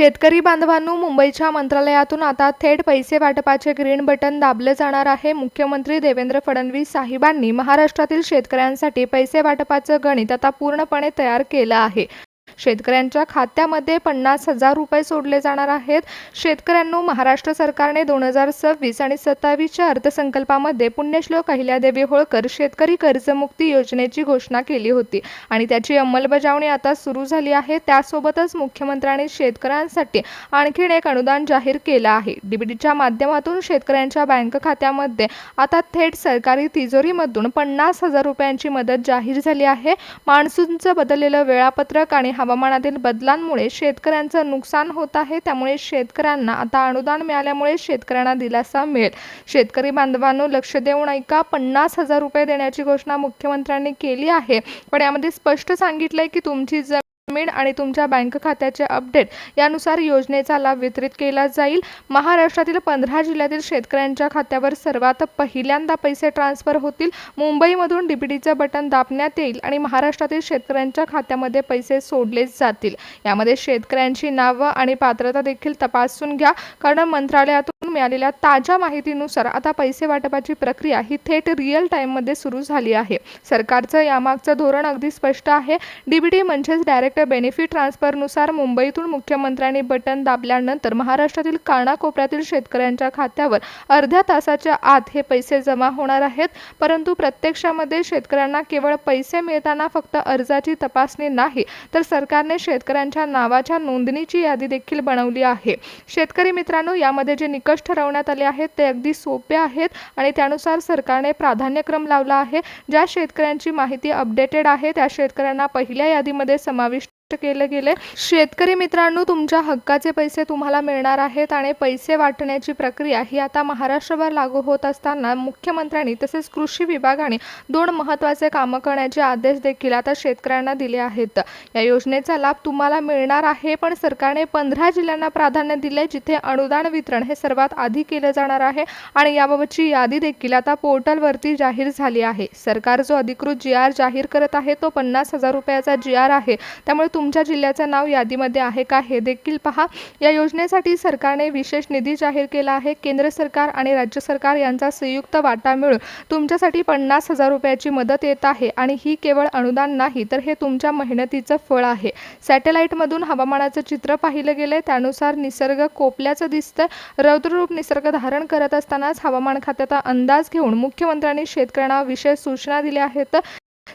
शेतकरी बांधवांनो, मुंबईच्या मंत्रालयातून आता थेट पैसे वाटपाचे ग्रीन बटन दाबले जाणार आहे। मुख्यमंत्री देवेंद्र फडणवीस साहेबांनी महाराष्ट्रातील शेतकऱ्यांसाठी पैसे वाटपाचं गणित आता पूर्णपणे तयार केलं आहे। शेतकऱ्यांच्या खात्यामध्ये 50,000 रुपये सोडले जाणार आहेत। शेतकऱ्यांनो, महाराष्ट्र सरकारने 2026 आणि 27च्या अर्थसंकल्पामध्ये पुण्यश्लोक अहिल्यादेवी होळकर शेतकरी कर्जमुक्ती योजनेची घोषणा केली होती आणि त्याची अंमलबजावणी आता सुरू झाली आहे। त्यासोबतच मुख्यमंत्र्यांनी शेतकऱ्यांसाठी आणखीन एक अनुदान जाहीर केलं आहे। डीबीटीच्या माध्यमातून शेतकऱ्यांच्या बँक खात्यामध्ये आता थेट सरकारी तिजोरीमधून 50,000 रुपयांची मदत जाहीर झाली आहे। मान्सूनचं बदललेलं वेळापत्रक आणि हवामानातील बदलांमुळे शेतकऱ्यांचं नुकसान होत आहे, त्यामुळे शेतकऱ्यांना आता अनुदान मिळाल्यामुळे शेतकऱ्यांना दिलासा मिळेल। शेतकरी बांधवांनो, लक्ष देऊन ऐका, 50,000 रुपये देण्याची घोषणा मुख्यमंत्र्यांनी केली आहे, पण यामध्ये स्पष्ट सांगितलंय की तुमची जमीन आणि तुमच्या बँक खात्याचे अपडेट यानुसार योजनेचा लाभ वितरित केला जाईल। महाराष्ट्रातील 15 जिल्ह्यातील शेतकऱ्यांच्या खात्यावर सर्वात पहिल्यांदा पैसे ट्रान्सफर होतील। मुंबईमधून डीबीटीचं बटन दाबण्यात येईल आणि महाराष्ट्रातील शेतकऱ्यांच्या खात्यामध्ये पैसे सोडले जातील। यामध्ये शेतकऱ्यांची नावं आणि पात्रता देखील तपासून घ्या, कारण मंत्रालयातून मिळालेल्या ताज्या माहितीनुसार आता पैसे वाटपाची प्रक्रिया ही थेट रिअल टाइममध्ये सुरू झाली आहे। सरकारचं यामागचं धोरण अगदी स्पष्ट आहे। डीबीटी म्हणजेच डायरेक्ट बेनिफिट ट्रान्सफरनुसार मुंबईतून मुख्यमंत्र्यांनी बटन दाबल्यानंतर महाराष्ट्रातील कानाकोपऱ्यातील शेतकऱ्यांच्या खात्यावर अर्ध्या तासाच्या आत हे पैसे जमा होणार आहेत। परंतु प्रत्यक्षामध्ये शेतकऱ्यांना केवळ पैसे मिळताना फक्त अर्जाची तपासणी नाही, तर सरकारने शेतकऱ्यांच्या नावाच्या नोंदणीची यादी देखील बनवली आहे। शेतकरी मित्रांनो, यामध्ये जे निकष ठरवण्यात आले आहेत ते अगदी सोपे आहेत आणि त्यानुसार सरकारने प्राधान्यक्रम लावला आहे। ज्या शेतकऱ्यांची माहिती अपडेटेड आहे त्या शेतकऱ्यांना पहिल्या यादीमध्ये समाविष्ट केले गेले। शेतकरी मित्रांनो, तुमच्या हक्काचे पैसे तुम्हाला मिळणार आहेत आणि पैसे वाटण्याची प्रक्रिया ही आता महाराष्ट्रभर लागू होत असताना मुख्यमंत्र्यांनी तसेच कृषी विभागाने 2 महत्त्वाचे कामं करण्याचे आदेश देखील आता शेतकऱ्यांना दिले आहेत। या योजनेचा लाभ तुम्हाला मिळणार आहे, पण सरकारने 15 जिल्ह्यांना प्राधान्य दिले जिथे अनुदान वितरण हे सर्वात आधी केले जाणार आहे आणि याबाबतची यादी देखील आता पोर्टलवरती जाहीर झाली आहे। सरकार जो अधिकृत GR जाहीर करत आहे तो 50,000 रुपयाचा GR आहे, त्यामुळे तुमच्या जिल्ह्याचं नाव यादीमध्ये आहे का हे देखील पहा। या योजनेसाठी सरकारने विशेष निधी जाहीर केला आहे। केंद्र सरकार आणि राज्य सरकार यांचा संयुक्त वाटा मिळून तुमच्यासाठी 50,000 रुपयाची मदत येत आहे आणि ही केवळ अनुदान नाही, तर हे तुमच्या मेहनतीचं फळ आहे। सॅटेलाइटमधून हवामानाचं चित्र पाहिलं गेले त्यानुसार निसर्ग कोपल्याचं दिसतं। रौद्ररूप निसर्ग धारण करत असतानाच हवामान खात्याचा अंदाज घेऊन मुख्यमंत्र्यांनी शेतकऱ्यांना विशेष सूचना दिल्या आहेत।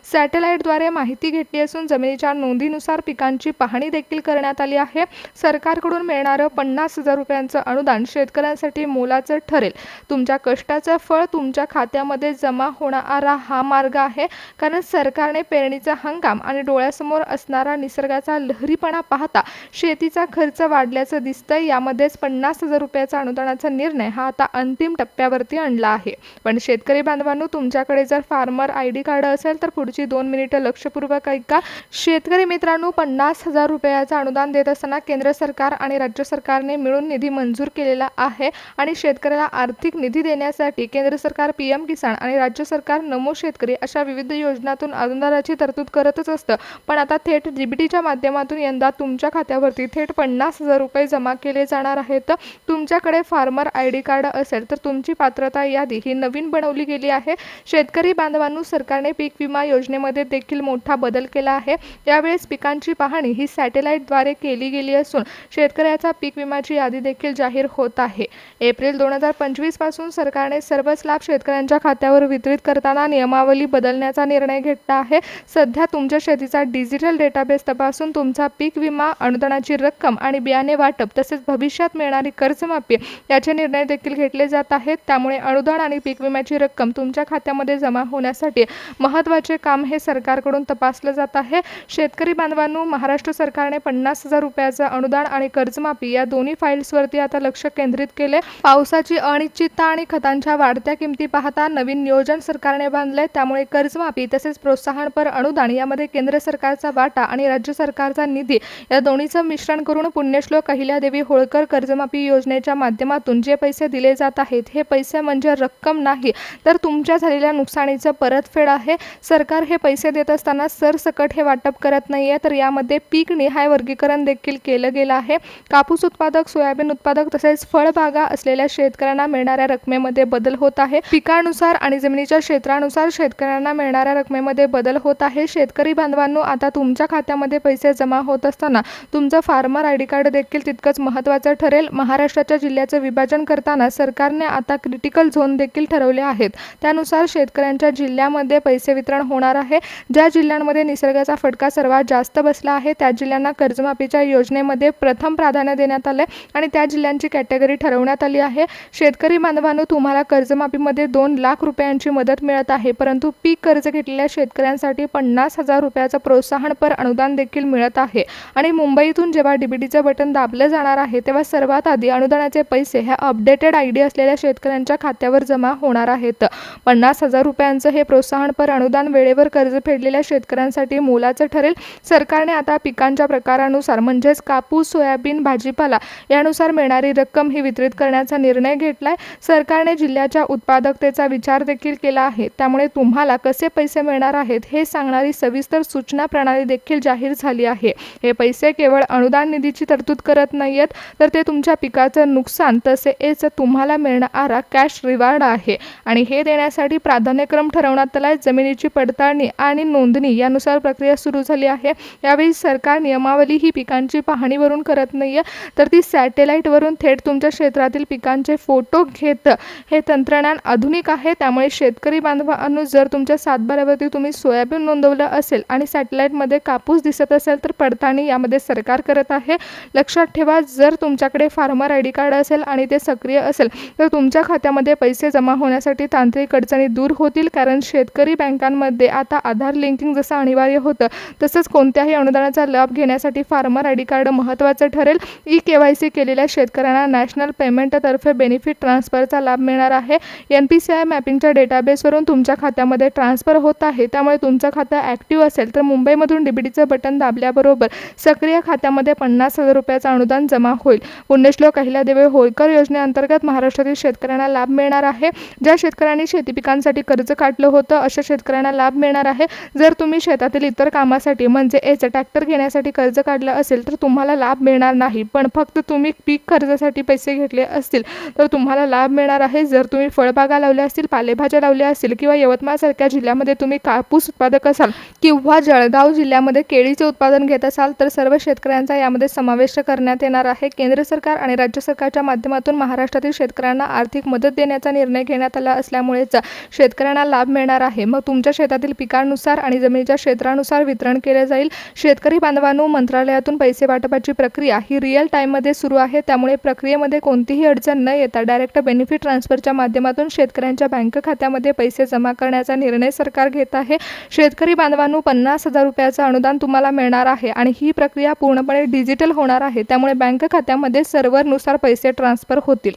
सॅटेलाइटद्वारे माहिती घेतली असून जमिनीच्या नोंदीनुसार पिकांची पाहणी देखील करण्यात आली आहे। सरकारकडून मिळणारं 50,000 रुपयांचं अनुदान शेतकऱ्यांसाठी मोलाचं ठरेल। तुमच्या कष्टाचं फळ तुमच्या खात्यामध्ये जमा होणारा हा मार्ग आहे, कारण सरकारने पेरणीचा हंगाम आणि डोळ्यासमोर असणारा निसर्गाचा लहरीपणा पाहता शेतीचा खर्च वाढल्याचं दिसतंय। यामध्येच 50,000 रुपयाचा अनुदानाचा निर्णय हा आता अंतिम टप्प्यावरती आणला आहे। पण शेतकरी बांधवांनो, तुमच्याकडे जर फार्मर ID कार्ड असेल तर पुढची 2 मिनिटं लक्षपूर्वक ऐका। शेतकरी मित्रांनो, 50,000 रुपयाचं अनुदान देत असताना केंद्र सरकार आणि राज्य सरकारने मिळून निधी मंजूर केलेला आहे आणि शेतकऱ्याला आर्थिक निधी देण्यासाठी केंद्र सरकार PM किसान आणि राज्य सरकार नमो शेतकरी अशा विविध योजनांतून अनुदानाची तरतूद करतच असतं। पण आता थेट डीबीटीच्या माध्यमातून यंदा तुमच्या खात्यावरती थेट 50,000 रुपये जमा केले जाणार आहेत। तुमच्याकडे फार्मर ID कार्ड असेल तर तुमची पात्रता यादी ही नवीन बनवली गेली आहे। शेतकरी बांधवांनो, सरकारने पीक विमा योजनेमध्ये देखील मोठा बदल केला आहे। यावेळेस पिकांची पाहणी ही सॅटेलाइटद्वारे केली गेली असून शेतकऱ्याचा पीक विम्याची यादी देखील जाहीर होत आहे। एप्रिल 2025 पासून सरकारने सर्वच लाभ शेतकऱ्यांच्या खात्यावर वितरित करताना नियमावली बदलण्याचा निर्णय घेतला आहे। सध्या तुमच्या शेतीचा डिजिटल डेटाबेस तपासून तुमचा पीक विमा, अनुदानाची रक्कम आणि बियाणे वाटप तसेच भविष्यात मिळणारी कर्जमाफी याचे निर्णय देखील घेतले जात आहेत। त्यामुळे अनुदान आणि पीक विम्याची रक्कम तुमच्या खात्यामध्ये जमा होण्यासाठी महत्त्वाचे काम हे सरकारकडून तपासलं जात आहे। शेतकरी बांधवांनो, महाराष्ट्र सरकारने 50,000 रुपयाचं अनुदान आणि कर्जमाफी या दोन्ही फाईल्सवरती आता लक्ष केंद्रित केले। पावसाची अनिश्चितता आणि खतांच्या वाढत्या किमती पाहता नवीन नियोजन सरकारने बांधले, त्यामुळे कर्जमाफी तसेच प्रोत्साहनपर अनुदान यामध्ये केंद्र सरकारचा वाटा आणि राज्य सरकारचा निधी या दोन्हीचं मिश्रण करून पुण्यश्लोक अहिल्यादेवी होळकर कर्जमाफी योजनेच्या माध्यमातून जे पैसे दिले जात आहेत हे पैसे म्हणजे रक्कम नाही, तर तुमच्या झालेल्या नुकसानीचं परतफेड आहे। सरकार हे पैसे देत असताना सरसकट हे वाटप करत नाहीये, तर यामध्ये पीक निहाय वर्गीकरण देखील केलं गेलं आहे. कापूस उत्पादक, सोयाबीन उत्पादक तसेच फळबागा असलेल्या शेतकऱ्यांना मिळणाऱ्या रकमेमध्ये बदल होत आहे. पिकानुसार आणि जमिनीच्या क्षेत्रानुसार शेतकऱ्यांना मिळणाऱ्या रकमेमध्ये बदल होत आहे. शेतकरी बांधवांनो, आता तुमच्या खात्यामध्ये पैसे जमा होत असताना तुमचं फार्मर आयडी कार्ड देखील तितकंच महत्त्वाचं ठरेल. महाराष्ट्राच्या जिल्ह्याचं विभाजन करताना सरकारने आता क्रिटिकल झोन देखील ठरवले आहेत. त्यानुसार शेतकऱ्यांच्या जिल्ह्यामध्ये पैसे वितरण होणार आहे. ज्या जिल्ह्यांमध्ये निसर्गाचा फटका सर्वात जास्त बसला आहे त्या जिल्ह्यांना कर्जमाफीच्या योजनेमध्ये प्रथम प्राधान्य देण्यात आले आणि त्या जिल्ह्यांची कॅटेगरी ठरवण्यात आली आहे. शेतकरी बांधवांनो, तुम्हाला कर्जमाफीमध्ये 2 लाख रुपयांची मदत मिळत आहे, परंतु पीक कर्ज घेतलेल्या शेतकऱ्यांसाठी 50,000 रुपयाचं प्रोत्साहनपर अनुदान देखील मिळत आहे. आणि मुंबईतून जेव्हा डीबीटीचं बटन दाबलं जाणार आहे तेव्हा सर्वात आधी अनुदानाचे पैसे ह्या अपडेटेड आयडी असलेल्या शेतकऱ्यांच्या खात्यावर जमा होणार आहेत. 50,000 रुपयांचं हे प्रोत्साहनपर अनुदान वेळेवर कर्ज फेडलेल्या शेतकऱ्यांसाठी मोलाचं ठरेल. सरकारने आता पिकांच्या प्रकारानुसार म्हणजेच कापूस, सोयाबीन, भाजीपाला यानुसार मिळणारी रक्कम ही वितरित करण्याचा निर्णय घेतलाय. सरकारने जिल्ह्याच्या उत्पादकतेचा विचार देखील केला आहे. त्यामुळे तुम्हाला कसे पैसे मिळणार आहेत हे सांगणारी सविस्तर सूचना प्रणाली देखील जाहीर झाली आहे. हे पैसे केवळ अनुदान निधीची तरतूद करत नाहीयेत, तर ते तुमच्या पिकाचं नुकसान तसेच तुम्हाला मिळणारा कॅश रिवॉर्ड आहे आणि हे देण्यासाठी प्राधान्यक्रम ठरवण्यात आलाय. जमिनीची पडताळणी आणि नोंदणी यानुसार प्रक्रिया सुरू झाली आहे. यावेळी सरकार नियमावली ही पिकांची पाहणीवरून करत नाहीये, तर ती सॅटेलाईटवरून थेट तुमच्या क्षेत्रातील पिकांचे फोटो घेत. हे तंत्रज्ञान आधुनिक आहे. त्यामुळे शेतकरी बांधवांनो, जर तुमच्या सातबाऱ्यावरती तुम्ही सोयाबीन नोंदवलं असेल आणि सॅटेलाईटमध्ये कापूस दिसत असेल तर पडताळणी यामध्ये सरकार करत आहे. लक्षात ठेवा, जर तुमच्याकडे फार्मर आयडी कार्ड असेल आणि ते सक्रिय असेल तर तुमच्या खात्यामध्ये पैसे जमा होण्यासाठी तांत्रिक अडचणी दूर होतील, कारण शेतकरी बँकांमध्ये आता आधार लिंकिंग जसं अनिवार्य होतं तसंच कोणत्याही अनुदानाचा लाभ घेण्यासाठी फार्मर आयडी कार्ड महत्त्वाचं ठरेल. ई-केवायसी केलेल्या शेतकऱ्यांना नॅशनल पेमेंटतर्फे बेनिफिट ट्रान्सफरचा लाभ मिळणार आहे. NPCI मॅपिंगच्या डेटाबेसवरून तुमच्या खात्यामध्ये ट्रान्सफर होत आहे. त्यामुळे तुमचं खातं ॲक्टिव्ह असेल तर मुंबईमधून डीबीटीचं बटन दाबल्याबरोबर सक्रिय खात्यामध्ये 50,000 रुपयाचं अनुदान जमा होईल. पुण्यश्लोक अहिल्यादेवी होळकर योजनेअंतर्गत महाराष्ट्रातील शेतकऱ्यांना लाभ मिळणार आहे. ज्या शेतकऱ्यांनी शेती पिकांसाठी कर्ज काढलं होतं अशा शेतकऱ्यांना लाभ मिळणार आहे. जर तुम्ही शेतातील इतर कामासाठी म्हणजे ट्रॅक्टर घेण्यासाठी कर्ज काढलं असेल तर तुम्हाला लाभ मिळणार नाही, पण फक्त तुम्ही पीक कर्जासाठी पैसे घेतले असतील तर तुम्हाला लाभ मिळणार आहे. जर तुम्ही फळबागा लावल्या असतील, पालेभाज्या लावल्या असतील किंवा यवतमाळसारख्या जिल्ह्यामध्ये तुम्ही कापूस उत्पादक असाल किंवा जळगाव जिल्ह्यामध्ये केळीचे उत्पादन घेत असाल तर सर्व शेतकऱ्यांचा यामध्ये समावेश करण्यात येणार आहे. केंद्र सरकार आणि राज्य सरकारच्या माध्यमातून महाराष्ट्रातील शेतकऱ्यांना आर्थिक मदत देण्याचा निर्णय घेण्यात आला असल्यामुळेच शेतकऱ्यांना लाभ मिळणार आहे. मग तुमच्या शेतातील पिकांनुसार आणि जमिनीच्या क्षेत्रानुसार वितरण केले जाईल. शेतकरी बांधवांनो, मंत्रालयातून पैसे वाटपाची प्रक्रिया ही रिअल टाईममध्ये सुरू आहे. त्यामुळे प्रक्रियेमध्ये कोणतीही अडचण न येता डायरेक्ट बेनिफिट ट्रान्सफरच्या माध्यमातून शेतकऱ्यांच्या बँक खात्यामध्ये पैसे जमा करण्याचा निर्णय सरकार घेत आहे. शेतकरी बांधवांनो, 50,000 रुपयाचं अनुदान तुम्हाला मिळणार आहे आणि ही प्रक्रिया पूर्णपणे डिजिटल होणार आहे. त्यामुळे बँक खात्यामध्ये सर्व्हरनुसार पैसे ट्रान्सफर होतील.